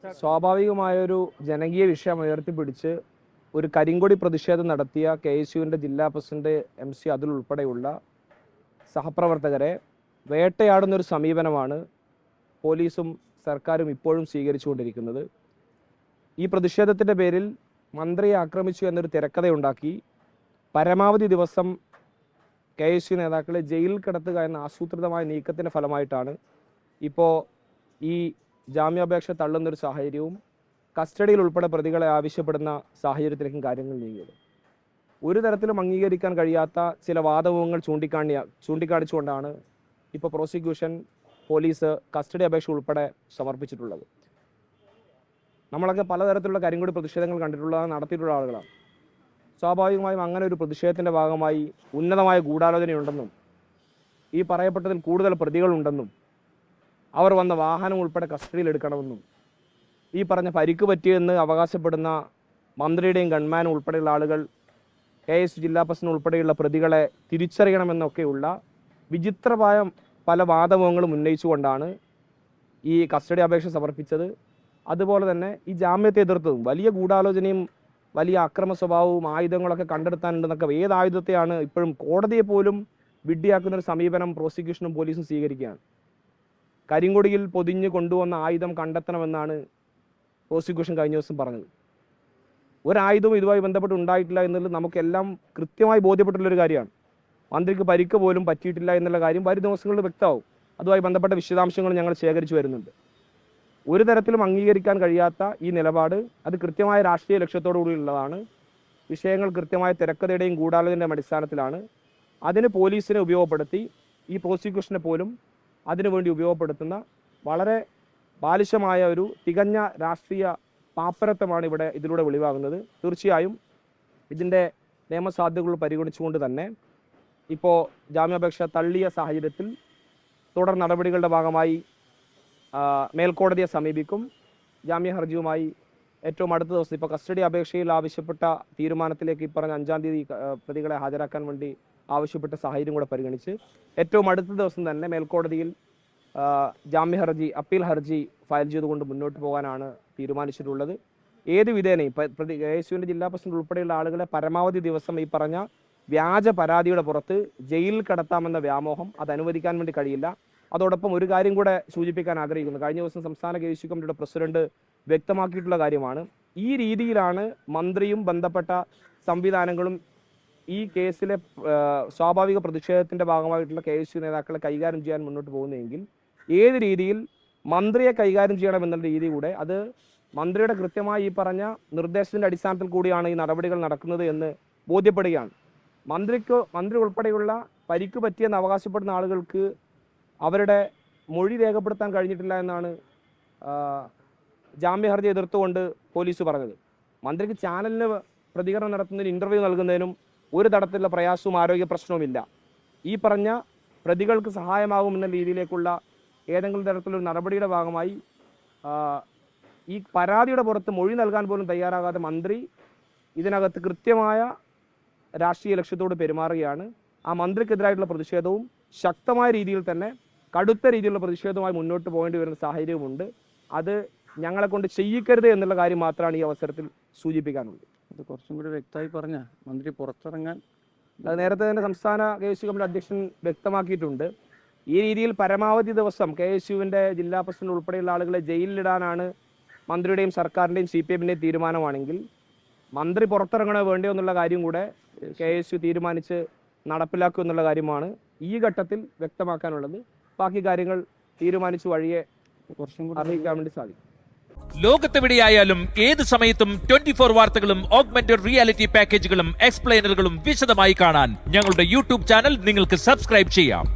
സ്വാഭാവികമായൊരു ജനകീയ വിഷയം ഉയർത്തിപ്പിടിച്ച് ഒരു കരിങ്കൊടി പ്രതിഷേധം നടത്തിയ KSUവിൻ്റെ ജില്ലാ പ്രസിഡന്റ് MC അതുൽ ഉൾപ്പെടെയുള്ള സഹപ്രവർത്തകരെ വേട്ടയാടുന്നൊരു സമീപനമാണ് പോലീസും സർക്കാരും ഇപ്പോഴും സ്വീകരിച്ചുകൊണ്ടിരിക്കുന്നത്. ഈ പ്രതിഷേധത്തിൻ്റെ പേരിൽ മന്ത്രിയെ ആക്രമിച്ചു എന്നൊരു തിരക്കഥയുണ്ടാക്കി പരമാവധി ദിവസം KSU നേതാക്കളെ ജയിലിൽ കിടത്തുക എന്ന ആസൂത്രിതമായ നീക്കത്തിൻ്റെ ഫലമായിട്ടാണ് ഇപ്പോൾ ഈ ജാമ്യാപേക്ഷ തള്ളുന്നൊരു സാഹചര്യവും കസ്റ്റഡിയിൽ ഉൾപ്പെടെ പ്രതികളെ ആവശ്യപ്പെടുന്ന സാഹചര്യത്തിലേക്കും കാര്യങ്ങൾ നീങ്ങിയത്. ഒരു തരത്തിലും അംഗീകരിക്കാൻ കഴിയാത്ത ചില വാദമുഖങ്ങൾ ചൂണ്ടിക്കാണിച്ചുകൊണ്ടാണ് ഇപ്പോൾ പ്രോസിക്യൂഷൻ പോലീസ് കസ്റ്റഡി അപേക്ഷ ഉൾപ്പെടെ സമർപ്പിച്ചിട്ടുള്ളത്. നമ്മളൊക്കെ പലതരത്തിലുള്ള കരിങ്കൊടി പ്രതിഷേധങ്ങൾ നടത്തിയിട്ടുള്ള ആളുകളാണ്. സ്വാഭാവികമായും അങ്ങനെ ഒരു പ്രതിഷേധത്തിൻ്റെ ഭാഗമായി ഉന്നതമായ ഗൂഢാലോചനയുണ്ടെന്നും ഈ പറയപ്പെട്ടതിൽ കൂടുതൽ പ്രതികളുണ്ടെന്നും അവർ വന്ന വാഹനം ഉൾപ്പെടെ കസ്റ്റഡിയിൽ എടുക്കണമെന്നും ഈ പറഞ്ഞ പരിക്ക് പറ്റിയെന്ന് അവകാശപ്പെടുന്ന മന്ത്രിയുടെയും ഗൺമാനും ഉൾപ്പെടെയുള്ള ആളുകൾ KSU ജില്ലാ പ്രസിഡന്റ് ഉൾപ്പെടെയുള്ള പ്രതികളെ തിരിച്ചറിയണമെന്നൊക്കെയുള്ള വിചിത്രമായ പല വാദമുഖങ്ങളും ഉന്നയിച്ചുകൊണ്ടാണ് ഈ കസ്റ്റഡി അപേക്ഷ സമർപ്പിച്ചത്. അതുപോലെ തന്നെ ഈ ജാമ്യത്തെ എതിർത്തതും വലിയ ഗൂഢാലോചനയും വലിയ അക്രമ സ്വഭാവവും ആയുധങ്ങളൊക്കെ കണ്ടെടുത്താനുണ്ടെന്നൊക്കെ ഏത് ആയുധത്തെയാണ് ഇപ്പോഴും കോടതിയെ പോലും വിഡ്ഢിയാക്കുന്ന ഒരു സമീപനം പ്രോസിക്യൂഷനും പോലീസും സ്വീകരിക്കുകയാണ്. കരിങ്കൊടിയിൽ പൊതിഞ്ഞ് കൊണ്ടുവന്ന ആയുധം കണ്ടെത്തണമെന്നാണ് പ്രോസിക്യൂഷൻ കഴിഞ്ഞ ദിവസം പറഞ്ഞത്. ഒരായുധവും ഇതുമായി ബന്ധപ്പെട്ട് ഉണ്ടായിട്ടില്ല എന്നുള്ളത് നമുക്കെല്ലാം കൃത്യമായി ബോധ്യപ്പെട്ടുള്ളൊരു കാര്യമാണ്. മന്ത്രിക്ക് പരിക്ക് പോലും പറ്റിയിട്ടില്ല എന്നുള്ള കാര്യം വരും ദിവസങ്ങളിൽ വ്യക്തമാവും. അതുമായി ബന്ധപ്പെട്ട വിശദാംശങ്ങൾ ഞങ്ങൾ ശേഖരിച്ചു വരുന്നുണ്ട്. ഒരു തരത്തിലും അംഗീകരിക്കാൻ കഴിയാത്ത ഈ നിലപാട് അത് കൃത്യമായ രാഷ്ട്രീയ ലക്ഷ്യത്തോടു കൂടിയുള്ളതാണ്. വിഷയങ്ങൾ കൃത്യമായ തിരക്കഥയുടെയും ഗൂഢാലോചനയുടെയും അടിസ്ഥാനത്തിലാണ്. അതിന് പോലീസിനെ ഉപയോഗപ്പെടുത്തി ഈ പ്രോസിക്യൂഷനെ പോലും അതിനുവേണ്ടി ഉപയോഗപ്പെടുത്തുന്ന വളരെ ബാലിശമായ ഒരു തികഞ്ഞ രാഷ്ട്രീയ പാപ്പരത്വമാണ് ഇതിലൂടെ വെളിവാകുന്നത്. തീർച്ചയായും ഇതിൻ്റെ നിയമസാധ്യതകൾ പരിഗണിച്ചുകൊണ്ട് തന്നെ ഇപ്പോൾ ജാമ്യാപേക്ഷ തള്ളിയ സാഹചര്യത്തിൽ തുടർ നടപടികളുടെ ഭാഗമായി മേൽക്കോടതിയെ സമീപിക്കും. ജാമ്യ ഹർജിയുമായി ഏറ്റവും അടുത്ത ദിവസം ഇപ്പോൾ കസ്റ്റഡി അപേക്ഷയിൽ ആവശ്യപ്പെട്ട തീരുമാനത്തിലേക്ക് ഈ പറഞ്ഞ 5-ാം തീയതി പ്രതികളെ ഹാജരാക്കാൻ വേണ്ടി ആവശ്യപ്പെട്ട സാഹചര്യം കൂടെ പരിഗണിച്ച് ഏറ്റവും അടുത്ത ദിവസം തന്നെ മേൽക്കോടതിയിൽ ജാമ്യ ഹർജി അപ്പീൽ ഹർജി ഫയൽ ചെയ്തുകൊണ്ട് മുന്നോട്ട് പോകാനാണ് തീരുമാനിച്ചിട്ടുള്ളത്. ഏത് വിധേനയും KSUവിൻ്റെ ജില്ലാ പ്രസിഡന്റ് ഉൾപ്പെടെയുള്ള ആളുകളെ പരമാവധി ദിവസം ഈ പറഞ്ഞ വ്യാജ പരാതിയുടെ പുറത്ത് ജയിലിൽ കടത്താമെന്ന വ്യാമോഹം അത് അനുവദിക്കാൻ വേണ്ടി കഴിയില്ല. അതോടൊപ്പം ഒരു കാര്യം കൂടെ സൂചിപ്പിക്കാൻ ആഗ്രഹിക്കുന്നു. കഴിഞ്ഞ ദിവസം സംസ്ഥാന KSU കമ്മിറ്റിയുടെ പ്രസിഡന്റ് വ്യക്തമാക്കിയിട്ടുള്ള കാര്യമാണ്. ഈ രീതിയിലാണ് മന്ത്രിയും ബന്ധപ്പെട്ട സംവിധാനങ്ങളും ഈ കേസിലെ സ്വാഭാവിക പ്രതിഷേധത്തിൻ്റെ ഭാഗമായിട്ടുള്ള KSU നേതാക്കളെ കൈകാര്യം ചെയ്യാൻ മുന്നോട്ട് പോകുന്നതെങ്കിൽ ഏത് രീതിയിൽ മന്ത്രിയെ കൈകാര്യം ചെയ്യണം എന്നുള്ള രീതി കൂടെ അത് മന്ത്രിയുടെ കൃത്യമായി ഈ പറഞ്ഞ നിർദ്ദേശത്തിൻ്റെ അടിസ്ഥാനത്തിൽ കൂടിയാണ് ഈ നടപടികൾ നടക്കുന്നത് എന്ന് ബോധ്യപ്പെടുകയാണ്. മന്ത്രി ഉൾപ്പെടെയുള്ള പരിക്ക് പറ്റിയെന്ന് അവകാശപ്പെടുന്ന ആളുകൾക്ക് അവരുടെ മൊഴി രേഖപ്പെടുത്താൻ കഴിഞ്ഞിട്ടില്ല എന്നാണ് ജാമ്യ ഹർജി എതിർത്തുകൊണ്ട് പോലീസ് പറഞ്ഞത്. മന്ത്രിക്ക് ചാനലിന് പ്രതികരണം നടത്തുന്നതിന് ഇൻ്റർവ്യൂ നൽകുന്നതിനും ഒരു തരത്തിലുള്ള പ്രയാസവും ആരോഗ്യ പ്രശ്നവുമില്ല. ഈ പറഞ്ഞ പ്രതികൾക്ക് സഹായമാകുമെന്ന രീതിയിലേക്കുള്ള ഏതെങ്കിലും തരത്തിലൊരു നടപടിയുടെ ഭാഗമായി ഈ പരാതിയുടെ പുറത്ത് മൊഴി നൽകാൻ പോലും തയ്യാറാകാതെ മന്ത്രി ഇതിനകത്ത് കൃത്യമായ രാഷ്ട്രീയ ലക്ഷ്യത്തോട് പെരുമാറുകയാണ്. ആ മന്ത്രിക്കെതിരായിട്ടുള്ള പ്രതിഷേധവും ശക്തമായ രീതിയിൽ തന്നെ കടുത്ത രീതിയിലുള്ള പ്രതിഷേധവുമായി മുന്നോട്ട് പോകേണ്ടി വരുന്ന സാഹചര്യമുണ്ട്. അത് ഞങ്ങളെ കൊണ്ട് ചെയ്യിക്കരുത് എന്നുള്ള കാര്യം മാത്രമാണ് ഈ അവസരത്തിൽ സൂചിപ്പിക്കാനുള്ളത്. അത് കുറച്ചും കൂടി വ്യക്തമായി പറഞ്ഞ മന്ത്രി പുറത്തിറങ്ങാൻ അത് നേരത്തെ തന്നെ സംസ്ഥാന KSU കമ്മിറ്റി അധ്യക്ഷൻ വ്യക്തമാക്കിയിട്ടുണ്ട്. ഈ രീതിയിൽ പരമാവധി ദിവസം KSUവിൻ്റെ ജില്ലാ പ്രസിഡന്റ് ഉൾപ്പെടെയുള്ള ആളുകളെ ജയിലിലിടാനാണ് മന്ത്രിയുടെയും സർക്കാരിൻ്റെയും CPMൻ്റെയും തീരുമാനമാണെങ്കിൽ മന്ത്രി പുറത്തിറങ്ങണോ വേണ്ടയോ എന്നുള്ള കാര്യം കൂടെ KSU തീരുമാനിച്ച് നടപ്പിലാക്കുക എന്നുള്ള കാര്യമാണ് ഈ ഘട്ടത്തിൽ വ്യക്തമാക്കാനുള്ളത്. ബാക്കി കാര്യങ്ങൾ തീരുമാനിച്ചു വഴിയെ കുറച്ചും കൂടി അറിയിക്കാൻ വേണ്ടി സാധിക്കും. ലോകത്തെവിടെയായാലും ഏത് സമയത്തും 24 വാർത്തകളും ഓഗ്മെന്റഡ് റിയാലിറ്റി പാക്കേജുകളും എക്സ്പ്ലെയിനറുകളും വിശദമായി കാണാൻ ഞങ്ങളുടെ YouTube ചാനൽ നിങ്ങൾക്ക് സബ്സ്ക്രൈബ് ചെയ്യാം.